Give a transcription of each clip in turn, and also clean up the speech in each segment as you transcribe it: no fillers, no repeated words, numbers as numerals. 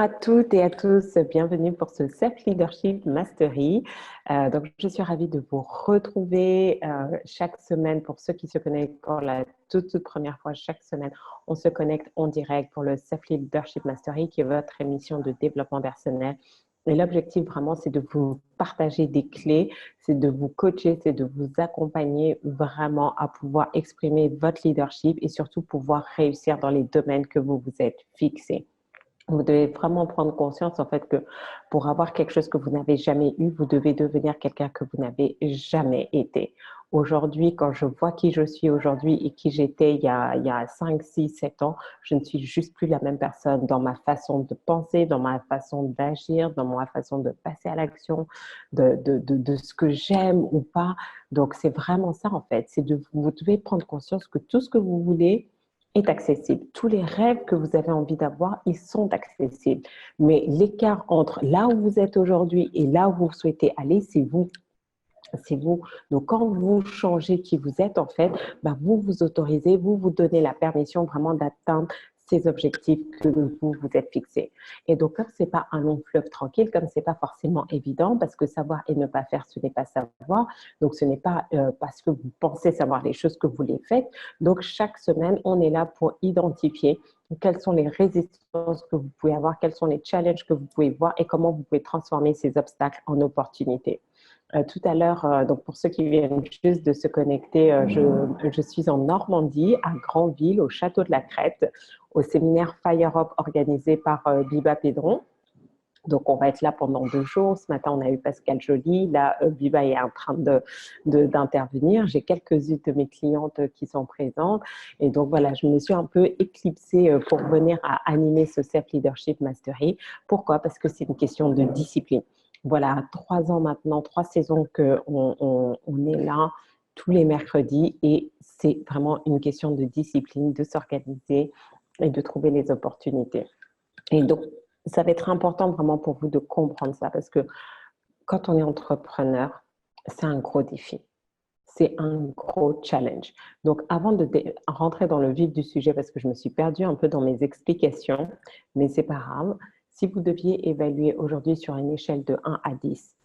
Bonjour à toutes et à tous, bienvenue pour ce Self-Leadership Mastery. Donc, je suis ravie de vous retrouver chaque semaine. Pour ceux qui se connectent pour la toute première fois, chaque semaine, on se connecte en direct pour le Self-Leadership Mastery qui est votre émission de développement personnel. Et l'objectif vraiment, c'est de vous partager des clés, c'est de vous coacher, c'est de vous accompagner vraiment à pouvoir exprimer votre leadership et surtout pouvoir réussir dans les domaines que vous vous êtes fixés. Vous devez vraiment prendre conscience en fait que pour avoir quelque chose que vous n'avez jamais eu, vous devez devenir quelqu'un que vous n'avez jamais été. Aujourd'hui, quand je vois qui je suis aujourd'hui et qui j'étais il y a 5, 6, 7 ans, je ne suis juste plus la même personne dans ma façon de penser, dans ma façon d'agir, dans ma façon de passer à l'action, de ce que j'aime ou pas. Donc, c'est vraiment ça en fait. Vous devez prendre conscience que tout ce que vous voulez est accessible. Tous les rêves que vous avez envie d'avoir, ils sont accessibles. Mais l'écart entre là où vous êtes aujourd'hui et là où vous souhaitez aller, c'est vous. C'est vous. Donc, quand vous changez qui vous êtes, en fait, vous vous autorisez, vous vous donnez la permission vraiment d'atteindre ces objectifs que vous vous êtes fixés. Et donc, comme ce n'est pas un long fleuve tranquille, comme ce n'est pas forcément évident, parce que savoir et ne pas faire, ce n'est pas savoir. Donc, ce n'est pas parce que vous pensez savoir les choses que vous les faites. Donc, chaque semaine, on est là pour identifier quelles sont les résistances que vous pouvez avoir, quels sont les challenges que vous pouvez voir et comment vous pouvez transformer ces obstacles en opportunités. Tout à l'heure, donc pour ceux qui viennent juste de se connecter, je suis en Normandie, à Granville, au Château de la Crête, au séminaire Fire Up organisé par Biba Pédron. Donc, on va être là pendant 2 jours. Ce matin, on a eu Pascal Joly. Là, Biba est en train d'intervenir. J'ai quelques-unes de mes clientes qui sont présentes. Et donc, voilà, je me suis un peu éclipsée pour venir à animer ce Self-Leadership Mastery. Pourquoi? Parce que c'est une question de discipline. Voilà, 3 ans maintenant, 3 saisons qu'on est là tous les mercredis et c'est vraiment une question de discipline, de s'organiser et de trouver les opportunités. Et donc, ça va être important vraiment pour vous de comprendre ça parce que quand on est entrepreneur, c'est un gros défi. C'est un gros challenge. Donc, avant de rentrer dans le vif du sujet, parce que je me suis perdue un peu dans mes explications, mais c'est pas grave, si vous deviez évaluer aujourd'hui sur une échelle de 1 à 10,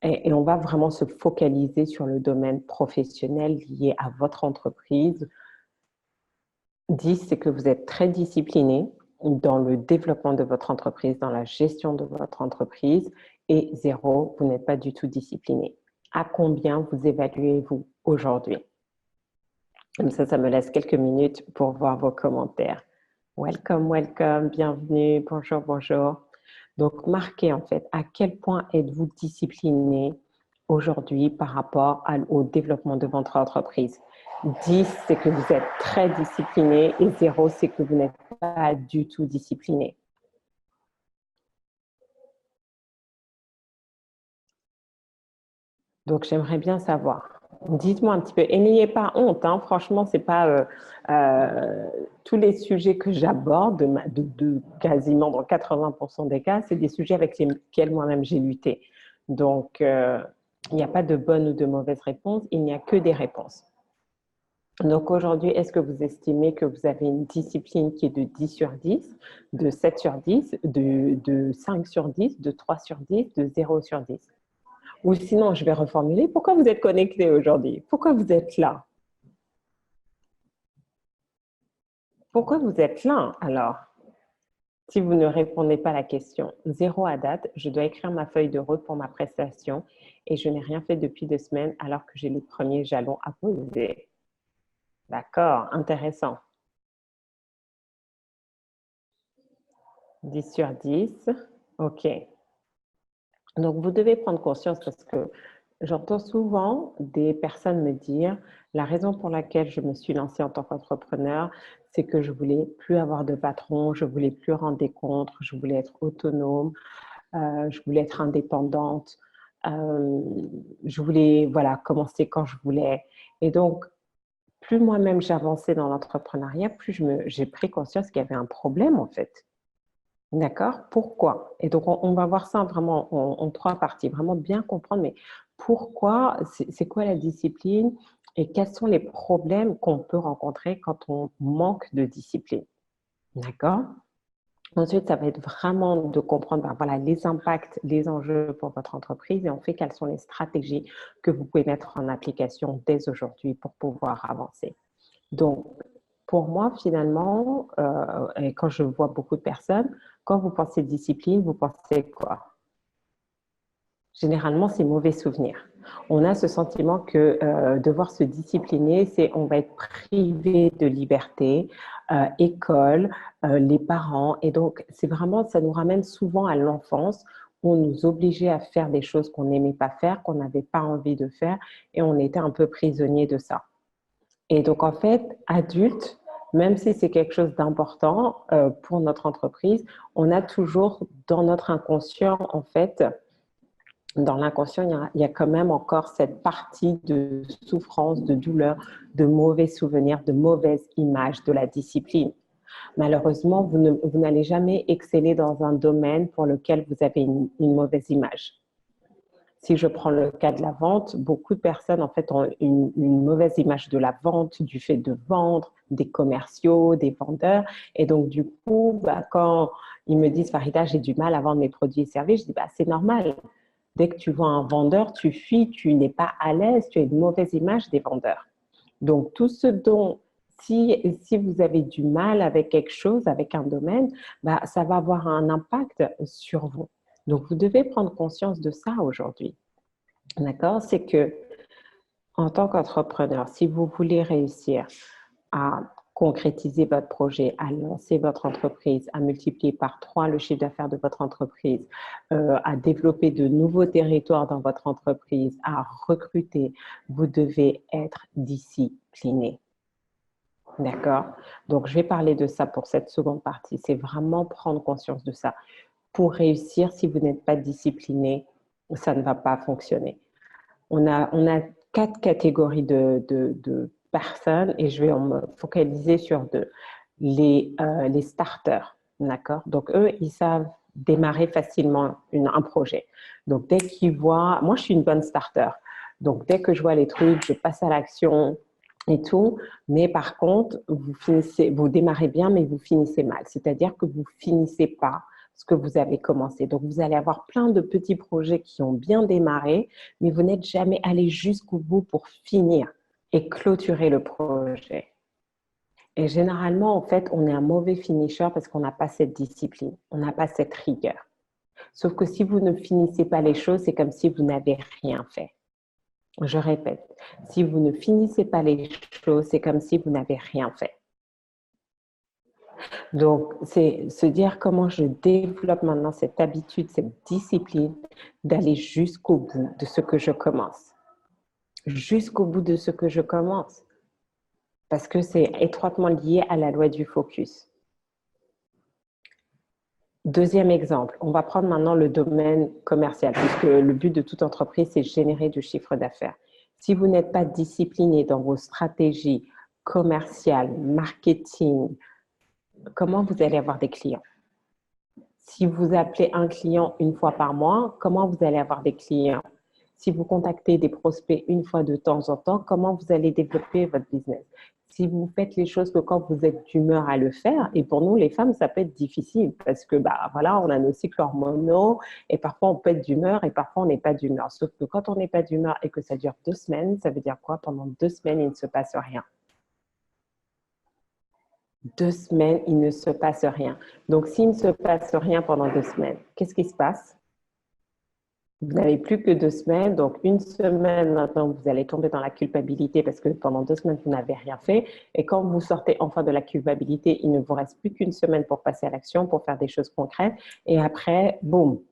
et on va vraiment se focaliser sur le domaine professionnel lié à votre entreprise, 10, c'est que vous êtes très discipliné dans le développement de votre entreprise, dans la gestion de votre entreprise, et 0, vous n'êtes pas du tout discipliné. À combien vous évaluez-vous aujourd'hui? Comme ça me laisse quelques minutes pour voir vos commentaires. Welcome, welcome, bienvenue, bonjour, bonjour. Donc, marquez en fait à quel point êtes-vous discipliné aujourd'hui par rapport au développement de votre entreprise. 10, c'est que vous êtes très discipliné et 0, c'est que vous n'êtes pas du tout discipliné. Donc, j'aimerais bien savoir. Dites-moi un petit peu, et n'ayez pas honte, hein, franchement, ce n'est pas tous les sujets que j'aborde, quasiment dans 80% des cas, c'est des sujets avec lesquels moi-même j'ai lutté. Donc, il n'y a pas de bonne ou de mauvaise réponse, il n'y a que des réponses. Donc aujourd'hui, est-ce que vous estimez que vous avez une discipline qui est de 10 sur 10, de 7 sur 10, de 5 sur 10, de 3 sur 10, de 0 sur 10? Ou sinon, je vais reformuler, pourquoi vous êtes connecté aujourd'hui? Pourquoi vous êtes là? Pourquoi vous êtes là alors? Si vous ne répondez pas à la question, 0 à date, je dois écrire ma feuille de route pour ma prestation et je n'ai rien fait depuis 2 semaines alors que j'ai les premiers jalons à poser. D'accord, intéressant. 10 sur 10, ok. Donc, vous devez prendre conscience parce que j'entends souvent des personnes me dire la raison pour laquelle je me suis lancée en tant qu'entrepreneur, c'est que je voulais plus avoir de patron, je voulais plus rendre des comptes, je voulais être autonome, je voulais être indépendante, euh, je voulais voilà, commencer quand je voulais. Et donc, plus moi-même j'avançais dans l'entrepreneuriat, plus j'ai pris conscience qu'il y avait un problème en fait. D'accord? Pourquoi? Et donc, on va voir ça vraiment en 3 parties, vraiment bien comprendre, mais pourquoi, c'est quoi la discipline et quels sont les problèmes qu'on peut rencontrer quand on manque de discipline. D'accord? Ensuite, ça va être vraiment de comprendre voilà, les impacts, les enjeux pour votre entreprise et ensuite, quelles sont les stratégies que vous pouvez mettre en application dès aujourd'hui pour pouvoir avancer. Donc, pour moi, finalement, et quand je vois beaucoup de personnes, quand vous pensez discipline, vous pensez quoi? Généralement, c'est mauvais souvenirs. On a ce sentiment que devoir se discipliner, c'est on va être privé de liberté, école, les parents. Et donc, c'est vraiment, ça nous ramène souvent à l'enfance où on nous obligeait à faire des choses qu'on n'aimait pas faire, qu'on n'avait pas envie de faire, et on était un peu prisonnier de ça. Et donc, en fait, adulte, même si c'est quelque chose d'important pour notre entreprise, on a toujours dans notre inconscient, en fait, dans l'inconscient, il y a quand même encore cette partie de souffrance, de douleur, de mauvais souvenirs, de mauvaises images de la discipline. Malheureusement, vous n'allez jamais exceller dans un domaine pour lequel vous avez une mauvaise image. Si je prends le cas de la vente, beaucoup de personnes en fait ont une mauvaise image de la vente, du fait de vendre, des commerciaux, des vendeurs. Et donc du coup, quand ils me disent Farida, j'ai du mal à vendre mes produits et services, je dis c'est normal. Dès que tu vois un vendeur, tu fuis, tu n'es pas à l'aise, tu as une mauvaise image des vendeurs. Donc, tout ce dont, si vous avez du mal avec quelque chose, avec un domaine, ça va avoir un impact sur vous. Donc, vous devez prendre conscience de ça aujourd'hui. D'accord? C'est que, en tant qu'entrepreneur, si vous voulez réussir à concrétiser votre projet, à lancer votre entreprise, à multiplier par 3 le chiffre d'affaires de votre entreprise, à développer de nouveaux territoires dans votre entreprise, à recruter, vous devez être discipliné. D'accord? Donc, je vais parler de ça pour cette seconde partie. C'est vraiment prendre conscience de ça. Pour réussir, si vous n'êtes pas discipliné, ça ne va pas fonctionner. On a 4 catégories de personnes et je vais me focaliser sur les starters. D'accord? Donc, eux, ils savent démarrer facilement un projet. Donc, dès qu'ils voient, moi, je suis une bonne starter. Donc, dès que je vois les trucs, je passe à l'action et tout. Mais par contre, vous démarrez bien, mais vous finissez mal. C'est-à-dire que vous finissez pas ce que vous avez commencé. Donc, vous allez avoir plein de petits projets qui ont bien démarré, mais vous n'êtes jamais allé jusqu'au bout pour finir et clôturer le projet. Et généralement, en fait, on est un mauvais finisher parce qu'on n'a pas cette discipline, on n'a pas cette rigueur. Sauf que si vous ne finissez pas les choses, c'est comme si vous n'avez rien fait. Je répète, si vous ne finissez pas les choses, c'est comme si vous n'avez rien fait. Donc, c'est se dire comment je développe maintenant cette habitude, cette discipline d'aller jusqu'au bout de ce que je commence. Jusqu'au bout de ce que je commence. Parce que c'est étroitement lié à la loi du focus. Deuxième exemple, on va prendre maintenant le domaine commercial, puisque le but de toute entreprise, c'est de générer du chiffre d'affaires. Si vous n'êtes pas discipliné dans vos stratégies commerciales, marketing, comment vous allez avoir des clients? Si vous appelez un client une fois par mois, comment vous allez avoir des clients? Si vous contactez des prospects une fois de temps en temps, comment vous allez développer votre business? Si vous faites les choses que quand vous êtes d'humeur à le faire, et pour nous les femmes, ça peut être difficile parce que voilà, on a nos cycles hormonaux et parfois on peut être d'humeur et parfois on n'est pas d'humeur. Sauf que quand on n'est pas d'humeur et que ça dure 2 semaines, ça veut dire quoi? Pendant 2 semaines, il ne se passe rien. 2 semaines, il ne se passe rien. Donc, s'il ne se passe rien pendant 2 semaines, qu'est-ce qui se passe? Vous n'avez plus que 2 semaines, donc une semaine maintenant, vous allez tomber dans la culpabilité parce que pendant 2 semaines, vous n'avez rien fait. Et quand vous sortez enfin de la culpabilité, il ne vous reste plus qu'une semaine pour passer à l'action, pour faire des choses concrètes. Et après, boum.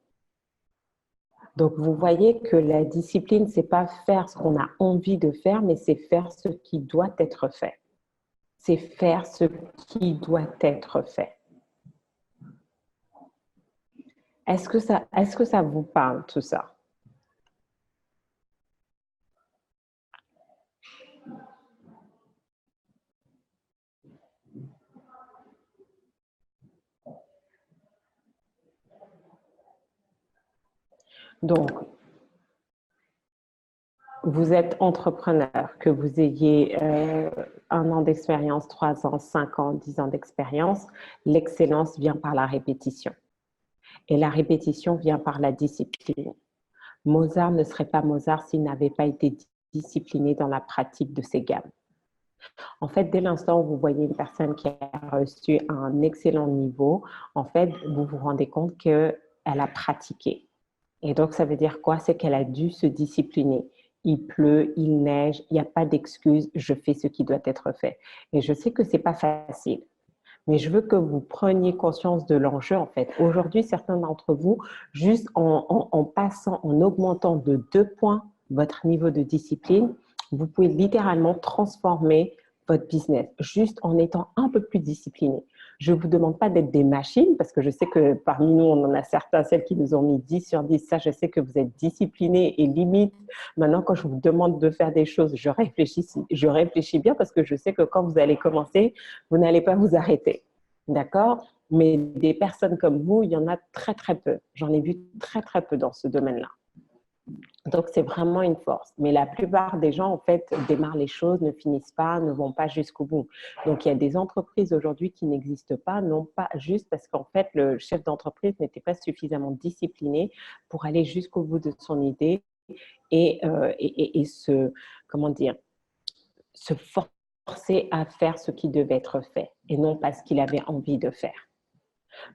Donc, vous voyez que la discipline, c'est pas faire ce qu'on a envie de faire, mais c'est faire ce qui doit être fait. C'est faire ce qui doit être fait. Est-ce que ça vous parle, tout ça? Donc, vous êtes entrepreneur, que vous ayez 1 an d'expérience, 3 ans, 5 ans, 10 ans d'expérience, l'excellence vient par la répétition. Et la répétition vient par la discipline. Mozart ne serait pas Mozart s'il n'avait pas été discipliné dans la pratique de ses gammes. En fait, dès l'instant où vous voyez une personne qui a reçu un excellent niveau, en fait, vous vous rendez compte qu'elle a pratiqué. Et donc, ça veut dire quoi? C'est qu'elle a dû se discipliner. Il pleut, il neige, il n'y a pas d'excuse, je fais ce qui doit être fait. Et je sais que ce n'est pas facile, mais je veux que vous preniez conscience de l'enjeu, en fait. Aujourd'hui, certains d'entre vous, juste en passant, en augmentant de 2 points votre niveau de discipline, vous pouvez littéralement transformer votre business, juste en étant un peu plus discipliné. Je ne vous demande pas d'être des machines, parce que je sais que parmi nous, on en a certains, celles qui nous ont mis 10 sur 10. Ça, je sais que vous êtes disciplinés et limite. Maintenant, quand je vous demande de faire des choses, je réfléchis bien parce que je sais que quand vous allez commencer, vous n'allez pas vous arrêter. D'accord? Mais des personnes comme vous, il y en a très, très peu. J'en ai vu très, très peu dans ce domaine-là. Donc, c'est vraiment une force. Mais la plupart des gens, en fait, démarrent les choses, ne finissent pas, ne vont pas jusqu'au bout. Donc, il y a des entreprises aujourd'hui qui n'existent pas, non pas juste parce qu'en fait, le chef d'entreprise n'était pas suffisamment discipliné pour aller jusqu'au bout de son idée et comment dire, se forcer à faire ce qui devait être fait et non pas ce qu'il avait envie de faire.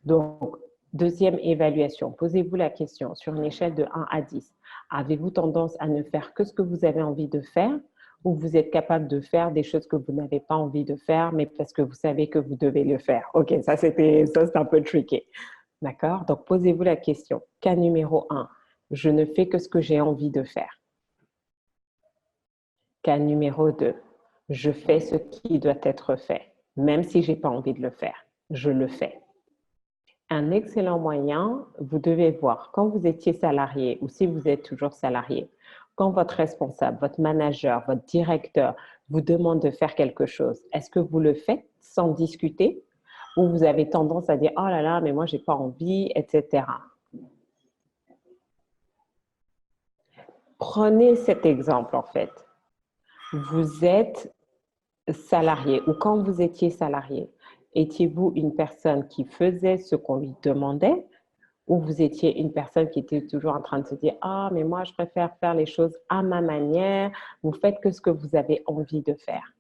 Donc, deuxième évaluation, posez-vous la question sur une échelle de 1 à 10. Avez-vous tendance à ne faire que ce que vous avez envie de faire ou vous êtes capable de faire des choses que vous n'avez pas envie de faire, mais parce que vous savez que vous devez le faire? Ok, ça c'est un peu tricky. D'accord? Donc, posez-vous la question. Cas numéro 1, je ne fais que ce que j'ai envie de faire. Cas numéro 2, je fais ce qui doit être fait, même si je n'ai pas envie de le faire. Je le fais. Un excellent moyen, vous devez voir, quand vous étiez salarié ou si vous êtes toujours salarié, quand votre responsable, votre manager, votre directeur vous demande de faire quelque chose, est-ce que vous le faites sans discuter ou vous avez tendance à dire « Oh là là, mais moi, je n'ai pas envie, etc. » Prenez cet exemple, en fait. Vous êtes salarié ou quand vous étiez salarié, étiez-vous une personne qui faisait ce qu'on lui demandait ou vous étiez une personne qui était toujours en train de se dire « Ah, mais moi, je préfère faire les choses à ma manière. » Vous faites que ce que vous avez envie de faire.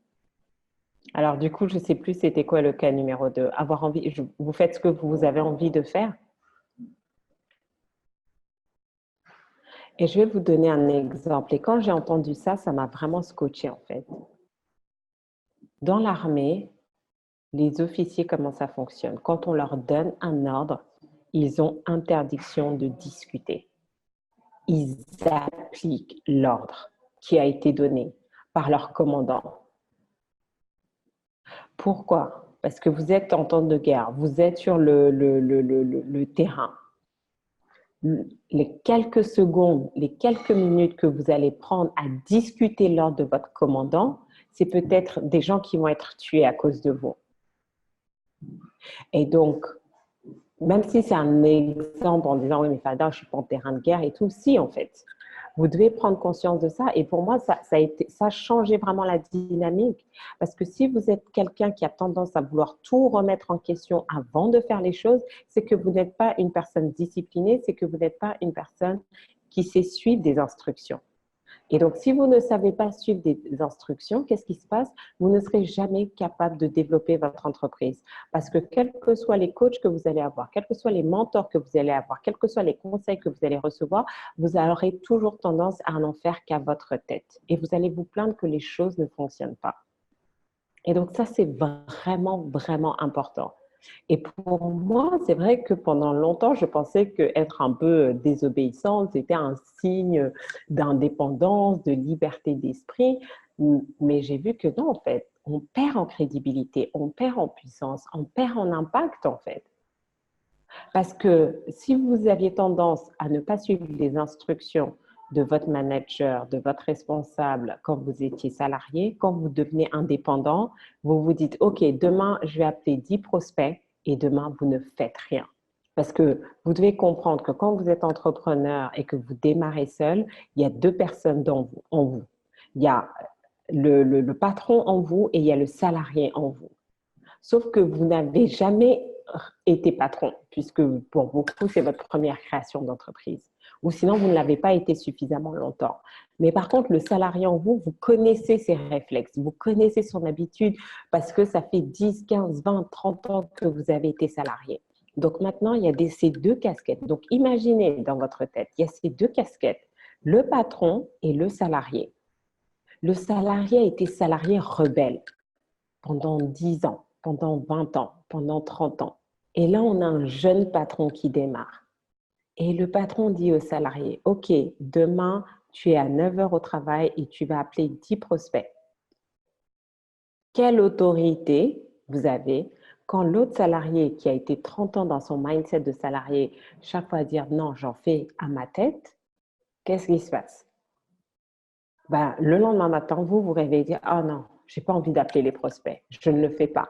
Alors, du coup, je ne sais plus c'était quoi le cas numéro 2. Avoir envie, vous faites ce que vous avez envie de faire. Et je vais vous donner un exemple. Et quand j'ai entendu ça, ça m'a vraiment scotché en fait. Dans l'armée, les officiers, comment ça fonctionne? Quand on leur donne un ordre, ils ont interdiction de discuter. Ils appliquent l'ordre qui a été donné par leur commandant. Pourquoi? Parce que vous êtes en temps de guerre, vous êtes sur le terrain. Les quelques secondes, les quelques minutes que vous allez prendre à discuter l'ordre de votre commandant, c'est peut-être des gens qui vont être tués à cause de vous. Et donc, même si c'est un exemple en disant « Oui, mais Fada, je ne suis pas en terrain de guerre et tout », si en fait. Vous devez prendre conscience de ça. Et pour moi, ça a changé vraiment la dynamique. Parce que si vous êtes quelqu'un qui a tendance à vouloir tout remettre en question avant de faire les choses, c'est que vous n'êtes pas une personne disciplinée, c'est que vous n'êtes pas une personne qui sait suivre des instructions. Et donc, si vous ne savez pas suivre des instructions, qu'est-ce qui se passe? Vous ne serez jamais capable de développer votre entreprise. Parce que quels que soient les coachs que vous allez avoir, quels que soient les mentors que vous allez avoir, quels que soient les conseils que vous allez recevoir, vous aurez toujours tendance à n'en faire qu'à votre tête. Et vous allez vous plaindre que les choses ne fonctionnent pas. Et donc, ça, c'est vraiment, vraiment important. Et pour moi, c'est vrai que pendant longtemps, je pensais qu'être un peu désobéissante, c'était un signe d'indépendance, de liberté d'esprit. Mais j'ai vu que non, en fait, on perd en crédibilité, on perd en puissance, on perd en impact, en fait. Parce que si vous aviez tendance à ne pas suivre les instructions de votre manager, de votre responsable quand vous étiez salarié, quand vous devenez indépendant, vous vous dites « Ok, demain, je vais appeler 10 prospects et demain, vous ne faites rien. » Parce que vous devez comprendre que quand vous êtes entrepreneur et que vous démarrez seul, il y a deux personnes en vous. Il y a le patron en vous et il y a le salarié en vous. Sauf que vous n'avez jamais été patron, puisque pour beaucoup, c'est votre première création d'entreprise. Ou sinon, vous ne l'avez pas été suffisamment longtemps. Mais par contre, le salarié en vous, vous connaissez ses réflexes, vous connaissez son habitude parce que ça fait 10, 15, 20, 30 ans que vous avez été salarié. Donc maintenant, il y a ces deux casquettes. Donc imaginez dans votre tête, il y a ces deux casquettes, le patron et le salarié. Le salarié a été salarié rebelle pendant 10 ans, pendant 20 ans, pendant 30 ans. Et là, on a un jeune patron qui démarre. Et le patron dit au salarié, OK, demain, tu es à 9 heures au travail et tu vas appeler 10 prospects. Quelle autorité vous avez quand l'autre salarié qui a été 30 ans dans son mindset de salarié, chaque fois dire non, j'en fais à ma tête, qu'est-ce qui se passe? Ben, le lendemain matin, vous vous réveillez et dites, ah non, je n'ai pas envie d'appeler les prospects, je ne le fais pas.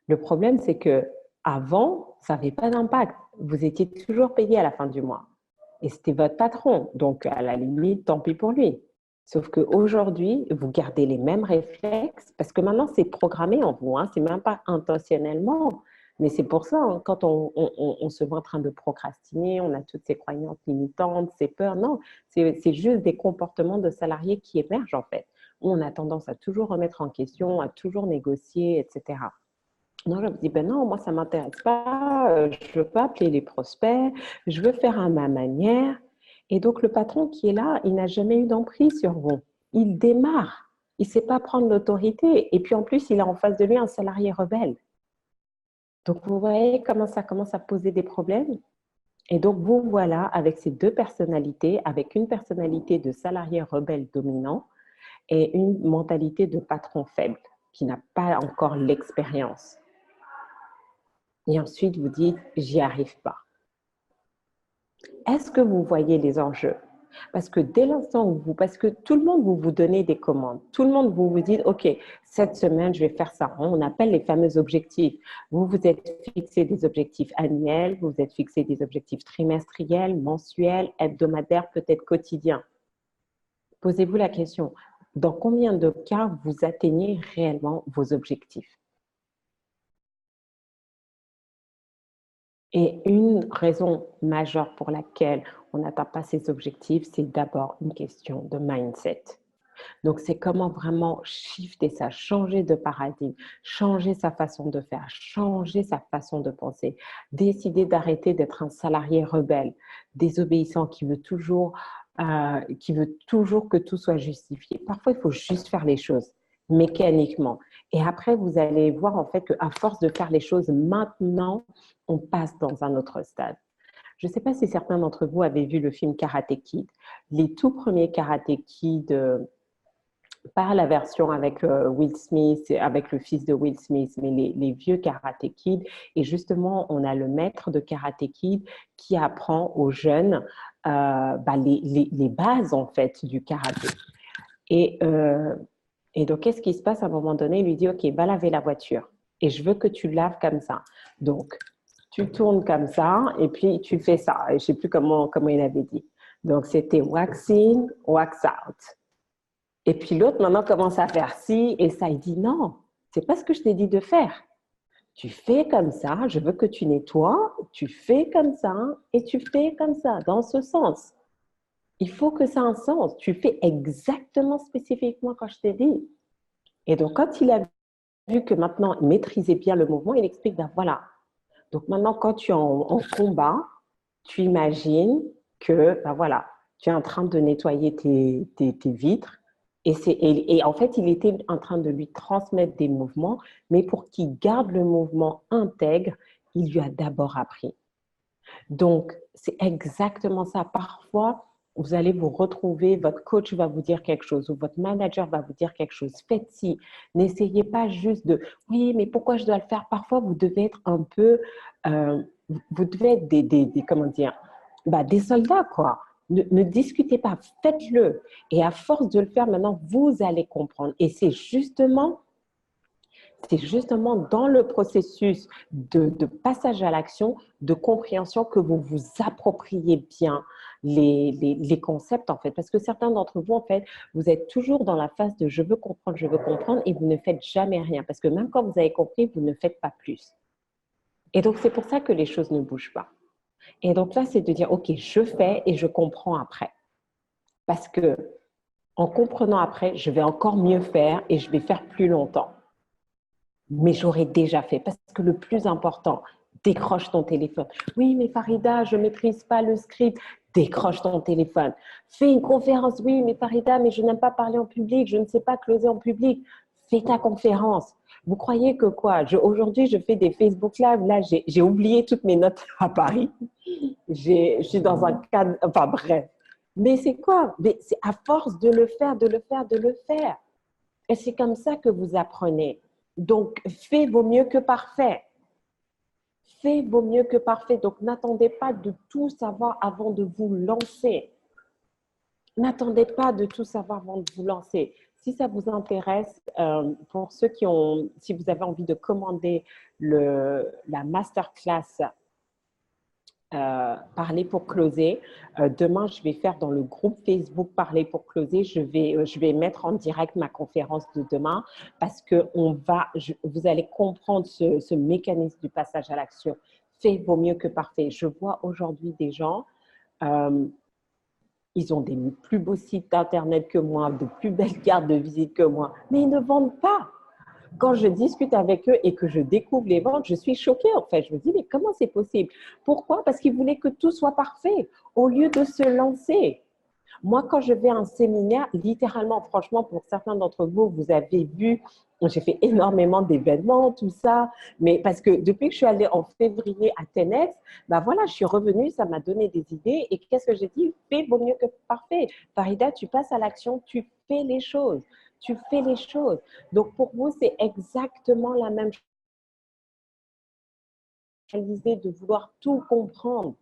Le problème, c'est que avant, ça n'avait pas d'impact. Vous étiez toujours payé à la fin du mois. Et c'était votre patron. Donc, à la limite, tant pis pour lui. Sauf qu'aujourd'hui, vous gardez les mêmes réflexes parce que maintenant, c'est programmé en vous. Hein, c'est même pas intentionnellement. Mais c'est pour ça, hein, quand on se voit en train de procrastiner, on a toutes ces croyances limitantes, ces peurs. Non, c'est juste des comportements de salariés qui émergent en fait. On a tendance à toujours remettre en question, à toujours négocier, etc. Non, je me dis, ben non, moi, ça ne m'intéresse pas, je ne veux pas appeler les prospects, je veux faire à ma manière. Et donc, le patron qui est là, il n'a jamais eu d'emprise sur vous. Il démarre, il ne sait pas prendre l'autorité. Et puis, en plus, il a en face de lui un salarié rebelle. Donc, vous voyez comment ça commence à poser des problèmes? Et donc, vous voilà avec ces deux personnalités, avec une personnalité de salarié rebelle dominant et une mentalité de patron faible qui n'a pas encore l'expérience. Et ensuite, vous dites, j'y arrive pas. Est-ce que vous voyez les enjeux? Parce que dès l'instant où parce que tout le monde vous donnez des commandes, tout le monde vous dit, OK, cette semaine, je vais faire ça. On appelle les fameux objectifs. Vous vous êtes fixé des objectifs annuels, vous vous êtes fixé des objectifs trimestriels, mensuels, hebdomadaires, peut-être quotidiens. Posez-vous la question, dans combien de cas vous atteignez réellement vos objectifs? Et une raison majeure pour laquelle on n'atteint pas ces objectifs, c'est d'abord une question de mindset. Donc, c'est comment vraiment shifter ça, changer de paradigme, changer sa façon de faire, changer sa façon de penser, décider d'arrêter d'être un salarié rebelle, désobéissant qui veut toujours que tout soit justifié. Parfois, il faut juste faire les choses mécaniquement. Et après, vous allez voir en fait qu'à force de faire les choses maintenant, on passe dans un autre stade. Je ne sais pas si certains d'entre vous avaient vu le film Karate Kid. Les tout premiers Karate Kid, pas la version avec Will Smith, avec le fils de Will Smith, mais les vieux Karate Kid. Et justement, on a le maître de Karate Kid qui apprend aux jeunes les bases en fait du karaté. Et donc, qu'est-ce qui se passe à un moment donné? Il lui dit, OK, va laver la voiture. Et je veux que tu laves comme ça. Donc, tu tournes comme ça et puis tu fais ça. Et je ne sais plus comment il avait dit. Donc, c'était wax in, wax out. Et puis l'autre, maintenant, commence à faire ci et ça. Il dit, non, c'est pas ce que je t'ai dit de faire. Tu fais comme ça, je veux que tu nettoies, tu fais comme ça et tu fais comme ça, dans ce sens. Il faut que ça ait un sens. Tu fais exactement spécifiquement quand je t'ai dit. Et donc, quand il a vu que maintenant, il maîtrisait bien le mouvement, il explique, ben voilà. Donc maintenant, quand tu es en combat, tu imagines que, ben voilà, tu es en train de nettoyer tes vitres. Et en fait, il était en train de lui transmettre des mouvements, mais pour qu'il garde le mouvement intègre, il lui a d'abord appris. Donc, c'est exactement ça. Parfois, vous allez vous retrouver, votre coach va vous dire quelque chose ou votre manager va vous dire quelque chose. Faites ci. N'essayez pas juste de « oui, mais pourquoi je dois le faire ?» Parfois, vous devez être un peu… vous devez être comment dire, des soldats, quoi. Ne discutez pas, faites-le. Et à force de le faire, maintenant, vous allez comprendre. Et c'est justement C'est justement dans le processus de passage à l'action, de compréhension que vous vous appropriez bien les concepts, en fait. Parce que certains d'entre vous, en fait, vous êtes toujours dans la phase de je veux comprendre et vous ne faites jamais rien. Parce que même quand vous avez compris, vous ne faites pas plus. Et donc, c'est pour ça que les choses ne bougent pas. Et donc là, c'est de dire, OK, je fais et je comprends après. Parce que en comprenant après, je vais encore mieux faire et je vais faire plus longtemps. Mais j'aurais déjà fait. Parce que le plus important, décroche ton téléphone. Oui, mais Farida, je ne maîtrise pas le script. Décroche ton téléphone. Fais une conférence. Oui, mais Farida, mais je n'aime pas parler en public. Je ne sais pas closer en public. Fais ta conférence. Vous croyez que quoi? Aujourd'hui, je fais des Facebook Live. Là, j'ai oublié toutes mes notes à Paris. Je suis dans un cadre, enfin bref. Mais c'est quoi? C'est à force de le faire, de le faire, de le faire. Et c'est comme ça que vous apprenez. Donc, fait vaut mieux que parfait. Fait vaut mieux que parfait. Donc, n'attendez pas de tout savoir avant de vous lancer. N'attendez pas de tout savoir avant de vous lancer. Si ça vous intéresse, pour ceux qui ont, si vous avez envie de commander la masterclass Parler pour closer. Demain, je vais faire dans le groupe Facebook Parler pour closer. Je vais mettre en direct ma conférence de demain parce que vous allez comprendre ce mécanisme du passage à l'action. Fait vaut mieux que parfait. Je vois aujourd'hui des gens, ils ont des plus beaux sites internet que moi, de plus belles cartes de visite que moi, mais ils ne vendent pas. Quand je discute avec eux et que je découvre les ventes, je suis choquée en fait. Je me dis, mais comment c'est possible? Pourquoi? Parce qu'ils voulaient que tout soit parfait au lieu de se lancer. Moi, quand je vais à un séminaire, littéralement, franchement, pour certains d'entre vous, vous avez vu, j'ai fait énormément d'événements, tout ça, mais parce que depuis que je suis allée en février à Tenex, ben voilà, je suis revenue, ça m'a donné des idées. Et qu'est-ce que j'ai dit? Fait vaut mieux que parfait. Farida, tu passes à l'action, tu fais les choses. Tu fais les choses. Donc, pour vous, c'est exactement la même chose. De vouloir tout comprendre.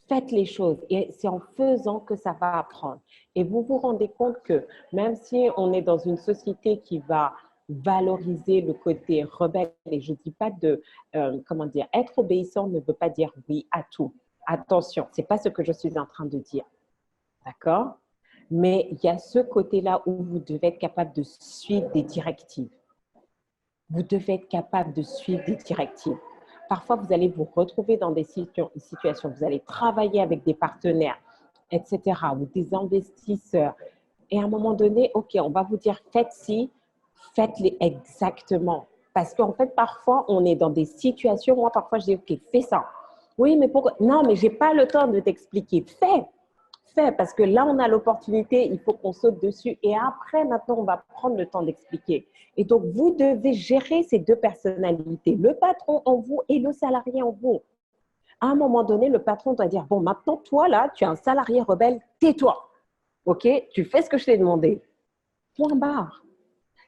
Faites les choses et c'est en faisant que ça va apprendre. Et vous vous rendez compte que même si on est dans une société qui va valoriser le côté rebelle, et je ne dis pas comment dire, être obéissant ne veut pas dire oui à tout. Attention, ce n'est pas ce que je suis en train de dire. D'accord? Mais il y a ce côté-là où vous devez être capable de suivre des directives. Vous devez être capable de suivre des directives. Parfois, vous allez vous retrouver dans des situations, vous allez travailler avec des partenaires, etc., ou des investisseurs. Et à un moment donné, OK, on va vous dire, faites ci, faites-les exactement. Parce qu'en fait, parfois, on est dans des situations, moi, parfois, je dis, OK, fais ça. Oui, mais pourquoi? Non, mais je n'ai pas le temps de t'expliquer. Fais parce que là, on a l'opportunité, il faut qu'on saute dessus. Et après, maintenant, on va prendre le temps d'expliquer. Et donc, vous devez gérer ces deux personnalités, le patron en vous et le salarié en vous. À un moment donné, le patron doit dire, bon, maintenant, toi, là, tu es un salarié rebelle, tais-toi. OK? Tu fais ce que je t'ai demandé. Point barre.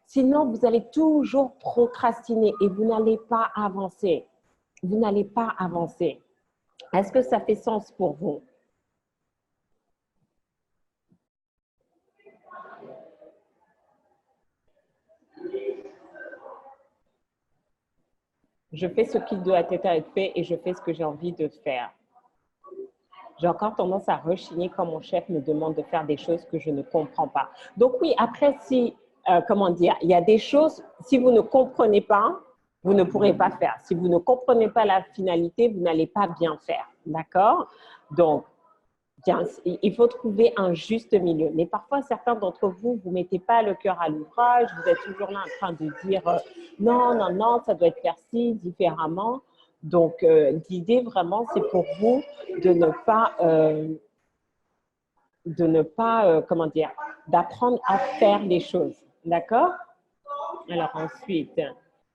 Sinon, vous allez toujours procrastiner et vous n'allez pas avancer. Vous n'allez pas avancer. Est-ce que ça fait sens pour vous? Je fais ce qui doit être fait et je fais ce que j'ai envie de faire. J'ai encore tendance à rechigner quand mon chef me demande de faire des choses que je ne comprends pas. Donc oui, après, si, comment dire, il y a des choses, si vous ne comprenez pas, vous ne pourrez pas faire. Si vous ne comprenez pas la finalité, vous n'allez pas bien faire. D'accord? Donc, bien, il faut trouver un juste milieu. Mais parfois, certains d'entre vous, vous ne mettez pas le cœur à l'ouvrage, vous êtes toujours là en train de dire non, non, non, ça doit être faire ci différemment. Donc, l'idée vraiment, c'est pour vous de ne pas, comment dire, d'apprendre à faire les choses. D'accord? Alors ensuite,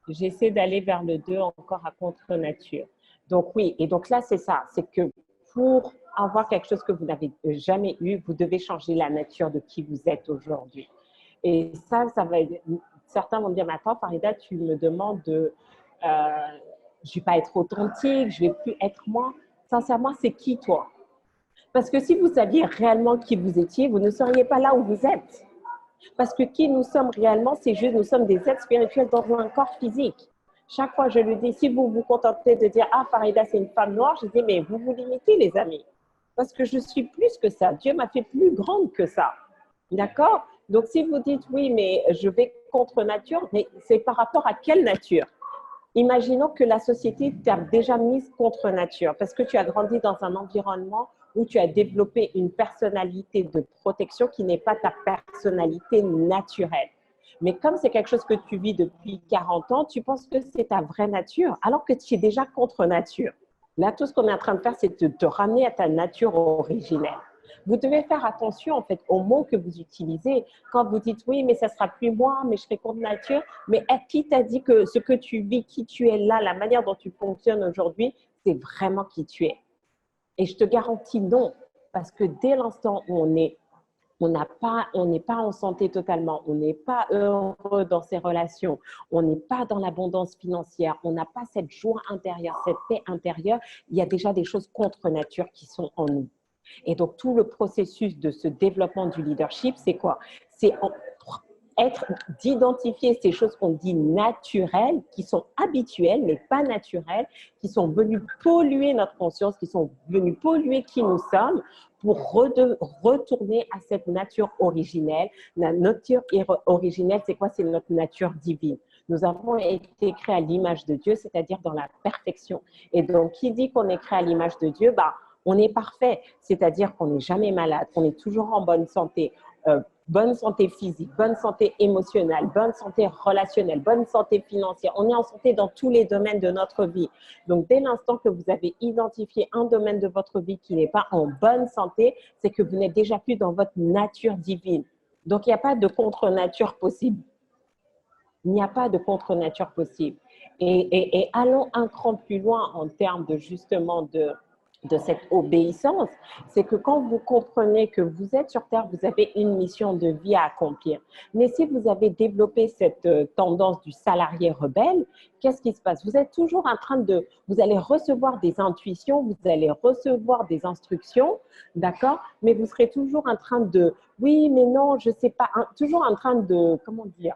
j'essaie d'aller vers le 2 encore à contre-nature. Donc oui, et donc là, c'est ça, c'est que pour avoir quelque chose que vous n'avez jamais eu, vous devez changer la nature de qui vous êtes aujourd'hui. Et ça va être, certains vont me dire, mais attends, Farida, tu me demandes de, je ne vais pas être authentique, je ne vais plus être moi. Sincèrement, c'est qui toi? Parce que si vous saviez réellement qui vous étiez, vous ne seriez pas là où vous êtes. Parce que qui nous sommes réellement, c'est juste, nous sommes des êtres spirituels dans un corps physique. Chaque fois, je lui dis, si vous vous contentez de dire, ah, Farida, c'est une femme noire, je dis, mais vous vous limitez, les amis. Parce que je suis plus que ça. Dieu m'a fait plus grande que ça. D'accord? Donc, si vous dites, oui, mais je vais contre nature, mais c'est par rapport à quelle nature? Imaginons que la société t'a déjà mise contre nature parce que tu as grandi dans un environnement où tu as développé une personnalité de protection qui n'est pas ta personnalité naturelle. Mais comme c'est quelque chose que tu vis depuis 40 ans, tu penses que c'est ta vraie nature, alors que tu es déjà contre nature. Là, tout ce qu'on est en train de faire, c'est de te ramener à ta nature originelle. Vous devez faire attention en fait aux mots que vous utilisez. Quand vous dites oui, mais ça sera plus moi, mais je serai contre nature. Mais qui t'a dit que ce que tu vis, qui tu es là, la manière dont tu fonctionnes aujourd'hui, c'est vraiment qui tu es? Et je te garantis non, parce que dès l'instant où on n'est pas en santé totalement, on n'est pas heureux dans ses relations, on n'est pas dans l'abondance financière, on n'a pas cette joie intérieure, cette paix intérieure, il y a déjà des choses contre nature qui sont en nous. Et donc, tout le processus de ce développement du leadership, c'est quoi? C'est être d'identifier ces choses qu'on dit naturelles, qui sont habituelles, mais pas naturelles, qui sont venues polluer notre conscience, qui sont venues polluer qui nous sommes, pour retourner à cette nature originelle. La nature originelle, c'est quoi? C'est notre nature divine. Nous avons été créés à l'image de Dieu, c'est-à-dire dans la perfection. Et donc, qui dit qu'on est créé à l'image de Dieu, bah, on est parfait, c'est-à-dire qu'on n'est jamais malade, qu'on est toujours en bonne santé physique, bonne santé émotionnelle, bonne santé relationnelle, bonne santé financière. On est en santé dans tous les domaines de notre vie. Donc, dès l'instant que vous avez identifié un domaine de votre vie qui n'est pas en bonne santé, c'est que vous n'êtes déjà plus dans votre nature divine. Donc, il n'y a pas de contre-nature possible. Il n'y a pas de contre-nature possible. Et allons un cran plus loin en termes de justement de cette obéissance, c'est que quand vous comprenez que vous êtes sur Terre, vous avez une mission de vie à accomplir. Mais si vous avez développé cette tendance du salarié rebelle, qu'est-ce qui se passe? Vous êtes toujours en train de, vous allez recevoir des intuitions, vous allez recevoir des instructions, d'accord? Mais vous serez toujours en train de, oui, mais non, je ne sais pas, toujours en train de, comment dire?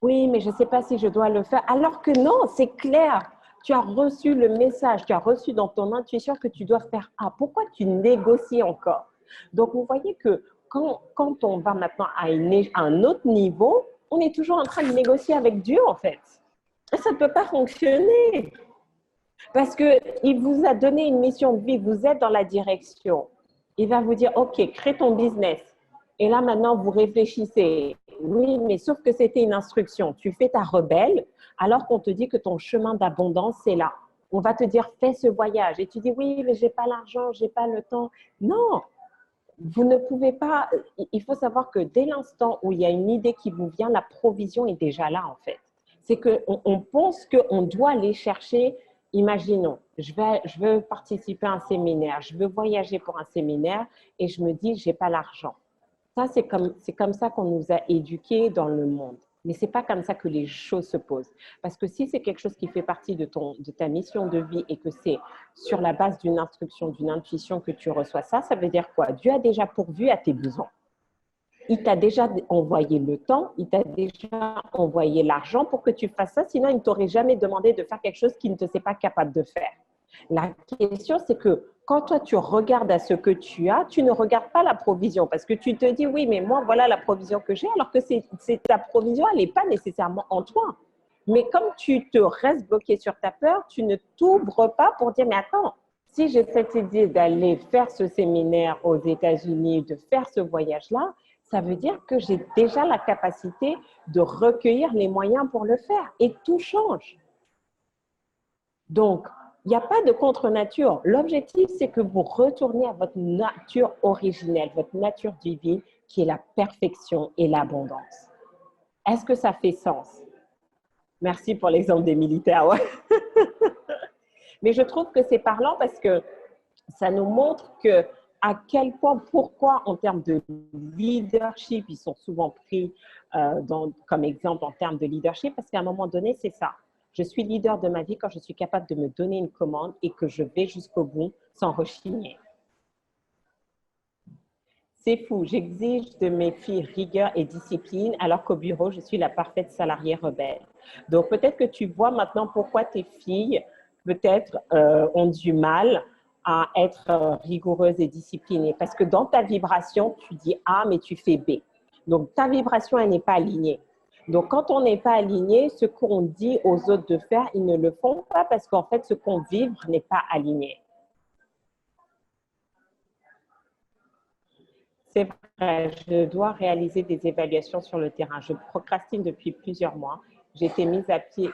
Oui, mais je ne sais pas si je dois le faire. Alors que non, c'est clair. Tu as reçu le message, tu as reçu dans ton intuition que tu dois faire A. Pourquoi tu négocies encore? Donc, vous voyez que quand on va maintenant à un autre niveau, on est toujours en train de négocier avec Dieu, en fait. Et ça ne peut pas fonctionner. Parce qu'il vous a donné une mission de vie, vous êtes dans la direction. Il va vous dire, OK, crée ton business. Et là, maintenant, vous réfléchissez. Oui, mais sauf que c'était une instruction. Tu fais ta rebelle alors qu'on te dit que ton chemin d'abondance, c'est là. On va te dire, fais ce voyage. Et tu dis, oui, mais je n'ai pas l'argent, je n'ai pas le temps. Non, vous ne pouvez pas. Il faut savoir que dès l'instant où il y a une idée qui vous vient, la provision est déjà là, en fait. C'est qu'on pense qu'on doit aller chercher. Imaginons, je veux participer à un séminaire, je veux voyager pour un séminaire et je me dis, je n'ai pas l'argent. Ça, c'est comme ça qu'on nous a éduqués dans le monde. Mais ce n'est pas comme ça que les choses se posent. Parce que si c'est quelque chose qui fait partie de ta mission de vie et que c'est sur la base d'une instruction, d'une intuition que tu reçois ça, ça veut dire quoi? Dieu a déjà pourvu à tes besoins. Il t'a déjà envoyé le temps, il t'a déjà envoyé l'argent pour que tu fasses ça. Sinon, il ne t'aurait jamais demandé de faire quelque chose qu'il ne te sait pas capable de faire. La question, c'est que quand toi, tu regardes à ce que tu as, tu ne regardes pas la provision parce que tu te dis, oui, mais moi, voilà la provision que j'ai, alors que ta provision, elle n'est pas nécessairement en toi. Mais comme tu te restes bloqué sur ta peur, tu ne t'ouvres pas pour dire, mais attends, si j'ai cette idée d'aller faire ce séminaire aux États-Unis, de faire ce voyage-là, ça veut dire que j'ai déjà la capacité de recueillir les moyens pour le faire. Et tout change. Donc, il n'y a pas de contre-nature. L'objectif, c'est que vous retourniez à votre nature originelle, votre nature divine, qui est la perfection et l'abondance. Est-ce que ça fait sens? Merci pour l'exemple des militaires. Ouais. Mais je trouve que c'est parlant parce que ça nous montre que à quel point, pourquoi en termes de leadership, ils sont souvent pris comme exemple en termes de leadership, parce qu'à un moment donné, c'est ça. Je suis leader de ma vie quand je suis capable de me donner une commande et que je vais jusqu'au bout sans rechigner. C'est fou, j'exige de mes filles rigueur et discipline, alors qu'au bureau, je suis la parfaite salariée rebelle. Donc, peut-être que tu vois maintenant pourquoi tes filles, peut-être, ont du mal à être rigoureuses et disciplinées. Parce que dans ta vibration, tu dis A, mais tu fais B. Donc, ta vibration, elle n'est pas alignée. Donc, quand on n'est pas aligné, ce qu'on dit aux autres de faire, ils ne le font pas parce qu'en fait, ce qu'on vibre n'est pas aligné. C'est vrai, je dois réaliser des évaluations sur le terrain. Je procrastine depuis plusieurs mois. J'ai été mise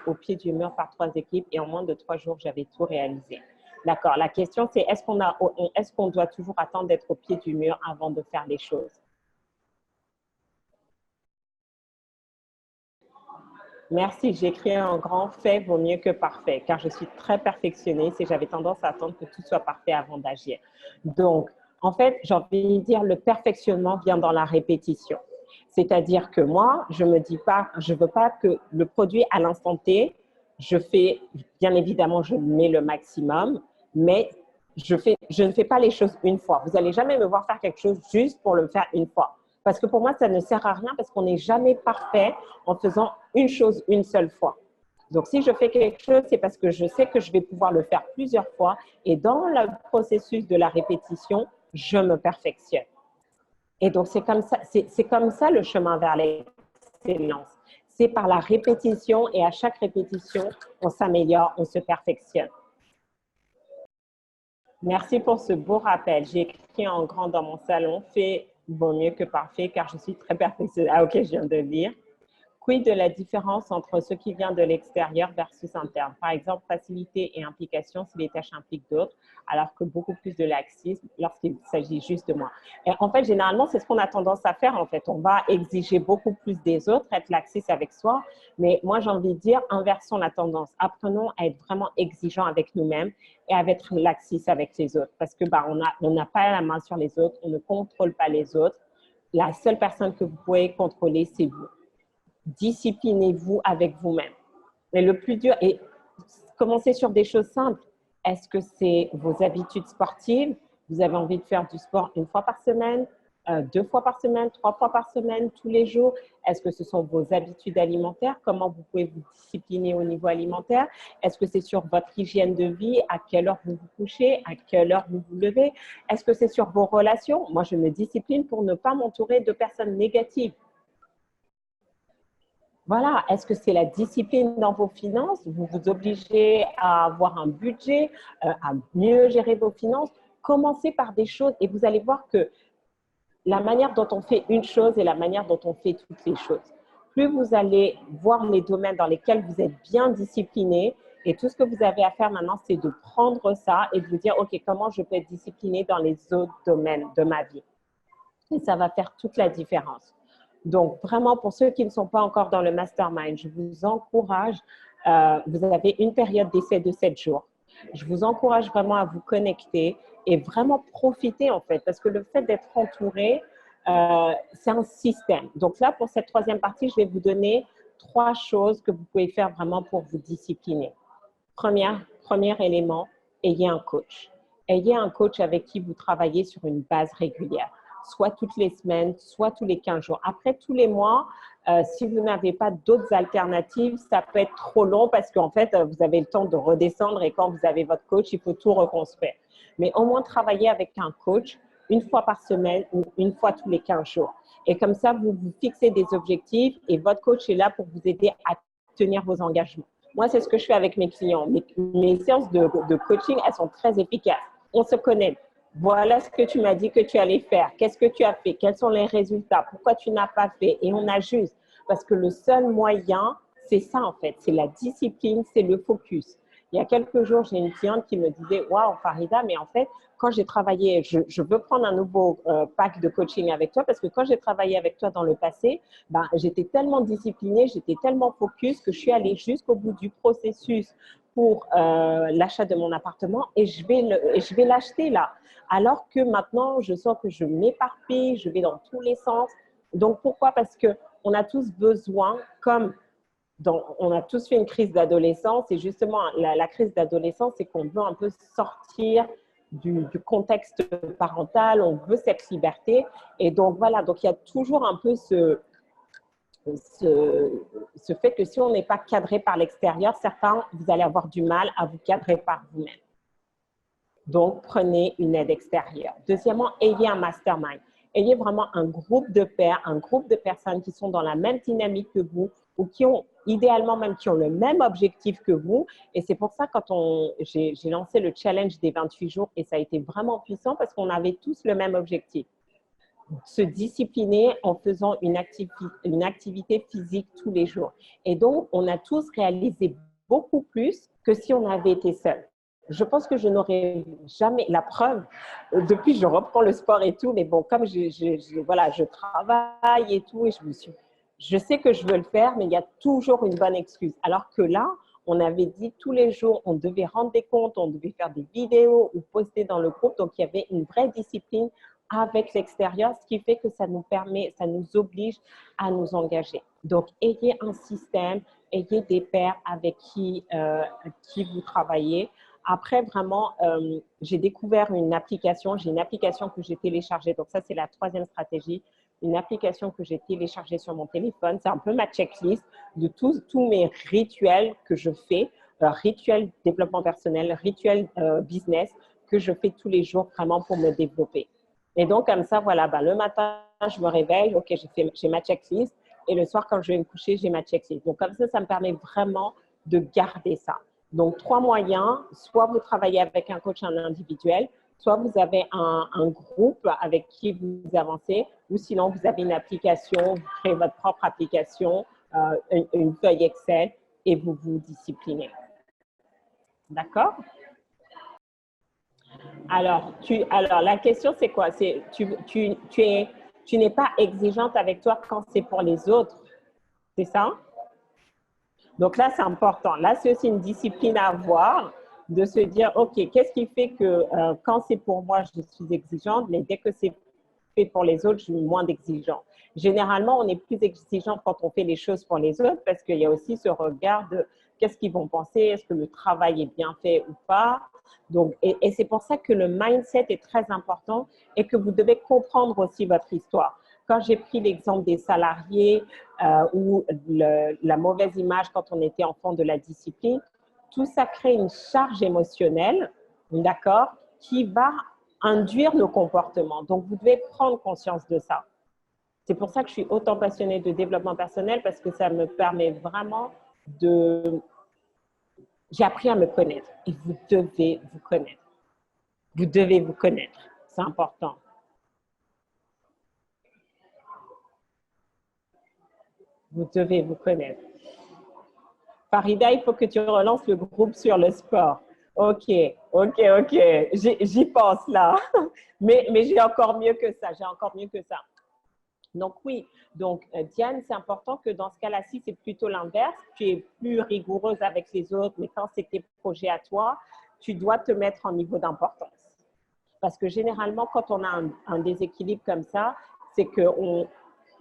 au pied du mur par 3 équipes et en moins de 3 jours, j'avais tout réalisé. D'accord. La question, c'est est-ce qu'on doit toujours attendre d'être au pied du mur avant de faire les choses? Merci, j'écris un grand fait vaut mieux que parfait, car je suis très perfectionniste et j'avais tendance à attendre que tout soit parfait avant d'agir. Donc, en fait, j'ai envie de dire, le perfectionnement vient dans la répétition. C'est-à-dire que moi, je me dis pas, je veux pas que le produit à l'instant T, je fais, bien évidemment, je mets le maximum, mais je ne fais pas les choses une fois. Vous n'allez jamais me voir faire quelque chose juste pour le faire une fois. Parce que pour moi, ça ne sert à rien parce qu'on n'est jamais parfait en faisant une chose une seule fois. Donc, si je fais quelque chose, c'est parce que je sais que je vais pouvoir le faire plusieurs fois et dans le processus de la répétition, je me perfectionne. Et donc, c'est comme ça le chemin vers l'excellence. C'est par la répétition et à chaque répétition, on s'améliore, on se perfectionne. Merci pour ce beau rappel. J'ai écrit en grand dans mon salon, fait vaut mieux que parfait car je suis très perfectionniste. Ah ok, je viens de le lire. Quid de la différence entre ce qui vient de l'extérieur versus interne? Par exemple, facilité et implication si les tâches impliquent d'autres, alors que beaucoup plus de laxisme lorsqu'il s'agit juste de moi. Et en fait, généralement, c'est ce qu'on a tendance à faire. En fait, on va exiger beaucoup plus des autres, être laxiste avec soi. Mais moi, j'ai envie de dire, inversons la tendance. Apprenons à être vraiment exigeants avec nous-mêmes et à être laxiste avec les autres. Parce que on n'a pas la main sur les autres, on ne contrôle pas les autres. La seule personne que vous pouvez contrôler, c'est vous. Disciplinez-vous avec vous-même. Mais le plus dur, et commencez sur des choses simples. Est-ce que c'est vos habitudes sportives? Vous avez envie de faire du sport une fois par semaine, 2 fois par semaine, 3 fois par semaine, tous les jours? Est-ce que ce sont vos habitudes alimentaires? Comment vous pouvez vous discipliner au niveau alimentaire? Est-ce que c'est sur votre hygiène de vie? À quelle heure vous vous couchez? À quelle heure vous vous levez? Est-ce que c'est sur vos relations? Moi, je me discipline pour ne pas m'entourer de personnes négatives. Voilà, est-ce que c'est la discipline dans vos finances? Vous vous obligez à avoir un budget, à mieux gérer vos finances. Commencez par des choses et vous allez voir que la manière dont on fait une chose est la manière dont on fait toutes les choses. Plus vous allez voir les domaines dans lesquels vous êtes bien discipliné et tout ce que vous avez à faire maintenant, c'est de prendre ça et de vous dire, OK, comment je peux être discipliné dans les autres domaines de ma vie? Et ça va faire toute la différence. Donc, vraiment, pour ceux qui ne sont pas encore dans le mastermind, je vous encourage, vous avez une période d'essai de 7 jours. Je vous encourage vraiment à vous connecter et vraiment profiter, en fait, parce que le fait d'être entouré, c'est un système. Donc là, pour cette troisième partie, je vais vous donner 3 choses que vous pouvez faire vraiment pour vous discipliner. Premier élément, ayez un coach. Ayez un coach avec qui vous travaillez sur une base régulière, soit toutes les semaines, soit tous les 15 jours. Après, tous les mois, si vous n'avez pas d'autres alternatives, ça peut être trop long parce qu'en fait, vous avez le temps de redescendre et quand vous avez votre coach, il faut tout reconstruire. Mais au moins, travaillez avec un coach une fois par semaine ou une fois tous les 15 jours. Et comme ça, vous vous fixez des objectifs et votre coach est là pour vous aider à tenir vos engagements. Moi, c'est ce que je fais avec mes clients. Mes séances de coaching, elles sont très efficaces. On se connaît. Voilà ce que tu m'as dit que tu allais faire. Qu'est-ce que tu as fait? Quels sont les résultats? Pourquoi tu n'as pas fait? Et on ajuste. Parce que le seul moyen, c'est ça en fait. C'est la discipline, c'est le focus. Il y a quelques jours, j'ai une cliente qui me disait « Waouh, Farida, mais en fait, quand j'ai travaillé, je veux prendre un nouveau pack de coaching avec toi parce que quand j'ai travaillé avec toi dans le passé, ben, j'étais tellement disciplinée, j'étais tellement focus que je suis allée jusqu'au bout du processus pour l'achat de mon appartement et je vais l'acheter là. Alors que maintenant, je sens que je m'éparpille, je vais dans tous les sens. Donc, pourquoi? Parce qu'on a tous besoin, on a tous fait une crise d'adolescence et justement, la crise d'adolescence, c'est qu'on veut un peu sortir du contexte parental, on veut cette liberté. Et donc, voilà, donc il y a toujours un peu ce fait que si on n'est pas cadré par l'extérieur, certains, vous allez avoir du mal à vous cadrer par vous-même. Donc, prenez une aide extérieure. Deuxièmement, ayez un mastermind. Ayez vraiment un groupe de pairs, un groupe de personnes qui sont dans la même dynamique que vous ou qui ont, idéalement même, qui ont le même objectif que vous. Et c'est pour ça, quand j'ai lancé le challenge des 28 jours, et ça a été vraiment puissant parce qu'on avait tous le même objectif. Se discipliner en faisant une activité physique tous les jours. Et donc, on a tous réalisé beaucoup plus que si on avait été seul. Je pense que je n'aurais jamais, la preuve, depuis je reprends le sport et tout, mais bon, comme voilà, je travaille et tout, et je sais que je veux le faire, mais il y a toujours une bonne excuse. Alors que là, on avait dit tous les jours, on devait rendre des comptes, on devait faire des vidéos ou poster dans le groupe, donc il y avait une vraie discipline avec l'extérieur, ce qui fait que ça nous permet, ça nous oblige à nous engager. Donc, ayez un système, ayez des pairs avec qui vous travaillez. Après, vraiment, j'ai découvert une application. J'ai une application que j'ai téléchargée. Donc, ça, c'est la troisième stratégie. Une application que j'ai téléchargée sur mon téléphone. C'est un peu ma checklist de tous mes rituels que je fais. Rituels développement personnel, rituels business que je fais tous les jours vraiment pour me développer. Et donc, comme ça, voilà, ben, le matin, je me réveille, OK, j'ai ma checklist. Et le soir, quand je vais me coucher, j'ai ma checklist. Donc, comme ça me permet vraiment de garder ça. Donc, 3 moyens. Soit vous travaillez avec un coach en individuel, soit vous avez un groupe avec qui vous avancez, ou sinon, vous avez une application, vous créez votre propre application, une feuille Excel, et vous vous disciplinez. D'accord? Alors, la question, c'est quoi? Tu n'es pas exigeante avec toi quand c'est pour les autres, c'est ça? Donc là, c'est important. Là, c'est aussi une discipline à avoir, de se dire, OK, qu'est-ce qui fait que quand c'est pour moi, je suis exigeante, mais dès que c'est fait pour les autres, je suis moins exigeante. Généralement, on est plus exigeant quand on fait les choses pour les autres parce qu'il y a aussi ce regard de qu'est-ce qu'ils vont penser, est-ce que le travail est bien fait ou pas. Donc, et c'est pour ça que le mindset est très important et que vous devez comprendre aussi votre histoire. Quand j'ai pris l'exemple des salariés ou la mauvaise image quand on était enfant de la discipline, tout ça crée une charge émotionnelle, d'accord, qui va induire nos comportements. Donc, vous devez prendre conscience de ça. C'est pour ça que je suis autant passionnée de développement personnel parce que ça me permet vraiment de… J'ai appris à me connaître et vous devez vous connaître. Vous devez vous connaître. C'est important. Vous devez vous connaître. Farida, il faut que tu relances le groupe sur le sport. OK. J'y pense là. Mais j'ai encore mieux que ça. Donc oui, Diane, c'est important que dans ce cas-là-ci, c'est plutôt l'inverse. Tu es plus rigoureuse avec les autres, mais quand c'est tes projets à toi, tu dois te mettre en niveau d'importance. Parce que généralement, quand on a un déséquilibre comme ça, c'est qu'on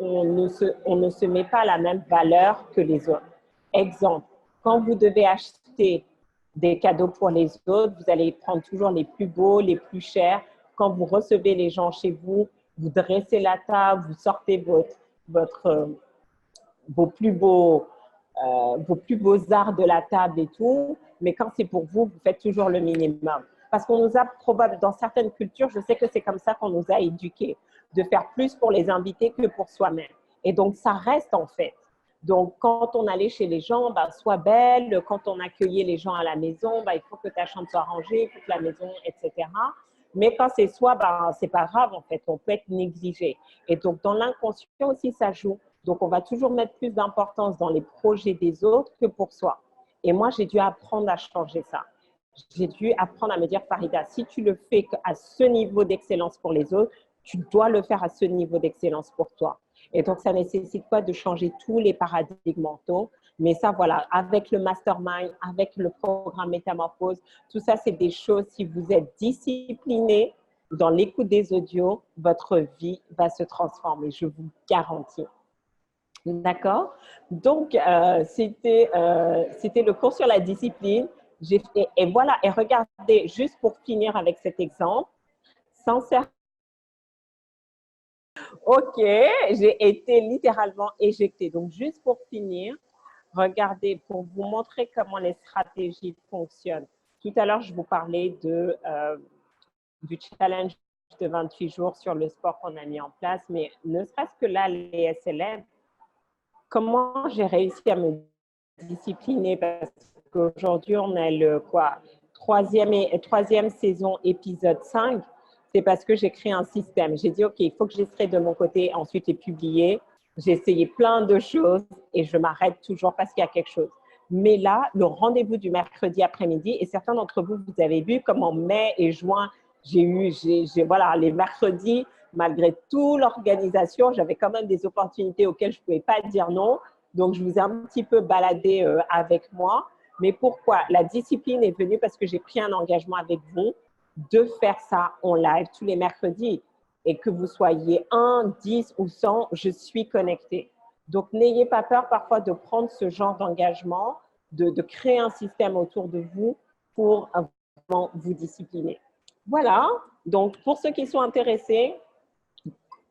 ne se met pas à la même valeur que les autres. Exemple, quand vous devez acheter des cadeaux pour les autres, vous allez prendre toujours les plus beaux, les plus chers. Quand vous recevez les gens chez vous, vous dressez la table, vous sortez vos plus beaux arts de la table et tout. Mais quand c'est pour vous, vous faites toujours le minimum. Parce qu'on nous a probablement, dans certaines cultures, je sais que c'est comme ça qu'on nous a éduqués, de faire plus pour les invités que pour soi-même. Et donc, ça reste en fait. Donc, quand on allait chez les gens, bah, sois belle. Quand on accueillait les gens à la maison, bah, il faut que ta chambre soit rangée, il faut que la maison, etc. Mais quand c'est soi, bah, c'est pas grave en fait. On peut être négligé. Et donc, dans l'inconscient aussi, ça joue. Donc, on va toujours mettre plus d'importance dans les projets des autres que pour soi. Et moi, j'ai dû apprendre à changer ça. J'ai dû apprendre à me dire, Farida, si tu le fais à ce niveau d'excellence pour les autres, tu dois le faire à ce niveau d'excellence pour toi. Et donc, ça nécessite pas de changer tous les paradigmes mentaux. Mais ça, voilà, avec le mastermind, avec le programme Métamorphose, tout ça, c'est des choses, si vous êtes discipliné dans l'écoute des audios, votre vie va se transformer, je vous garantis. D'accord? Donc, c'était le cours sur la discipline. Et voilà, et regardez, juste pour finir avec cet exemple, sincèrement, ok, j'ai été littéralement éjectée. Donc, juste pour finir, regardez, pour vous montrer comment les stratégies fonctionnent. Tout à l'heure, je vous parlais du challenge de 28 jours sur le sport qu'on a mis en place, mais ne serait-ce que là, les SLM, comment j'ai réussi à me discipliner parce qu'aujourd'hui, on a le troisième saison, épisode 5. C'est parce que j'ai créé un système. J'ai dit, OK, il faut que j'essaie de mon côté, ensuite les publier. J'ai essayé plein de choses et je m'arrête toujours parce qu'il y a quelque chose. Mais là, le rendez-vous du mercredi après-midi, et certains d'entre vous, vous avez vu comme en mai et juin, voilà, les mercredis, malgré toute l'organisation, j'avais quand même des opportunités auxquelles je ne pouvais pas dire non. Donc, je vous ai un petit peu baladé avec moi. Mais pourquoi? La discipline est venue parce que j'ai pris un engagement avec vous de faire ça en live tous les mercredis. Et que vous soyez 1, 10 ou 100, je suis connectée. Donc, n'ayez pas peur parfois de prendre ce genre d'engagement, de créer un système autour de vous pour vraiment vous discipliner. Voilà. Donc, pour ceux qui sont intéressés,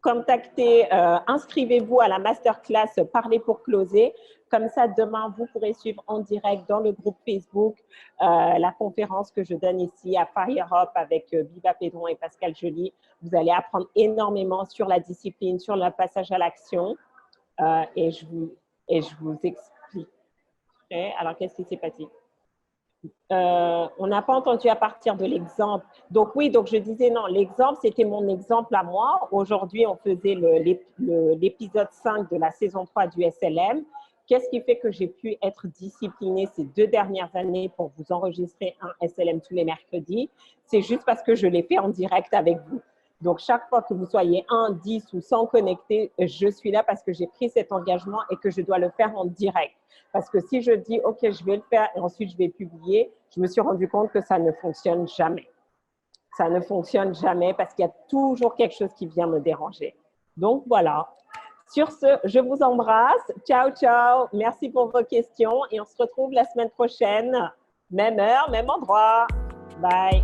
contactez, inscrivez-vous à la masterclass Parler pour closer. Comme ça, demain, vous pourrez suivre en direct dans le groupe Facebook la conférence que je donne ici à Fire Up avec Biba Pédron et Pascal Joly. Vous allez apprendre énormément sur la discipline, sur le passage à l'action et je vous expliquerai. Alors, qu'est-ce qui s'est passé? On n'a pas entendu à partir de l'exemple. Donc oui, donc je disais non, l'exemple, c'était mon exemple à moi. Aujourd'hui, on faisait l'épisode 5 de la saison 3 du SLM. Qu'est-ce qui fait que j'ai pu être disciplinée ces 2 dernières années pour vous enregistrer un SLM tous les mercredis? C'est juste parce que je l'ai fait en direct avec vous. Donc, chaque fois que vous soyez 1, 10 ou 100 connectés, je suis là parce que j'ai pris cet engagement et que je dois le faire en direct. Parce que si je dis, OK, je vais le faire et ensuite je vais publier, je me suis rendu compte que ça ne fonctionne jamais. Ça ne fonctionne jamais parce qu'il y a toujours quelque chose qui vient me déranger. Donc, voilà. Sur ce, je vous embrasse. Ciao, ciao. Merci pour vos questions et on se retrouve la semaine prochaine. Même heure, même endroit. Bye.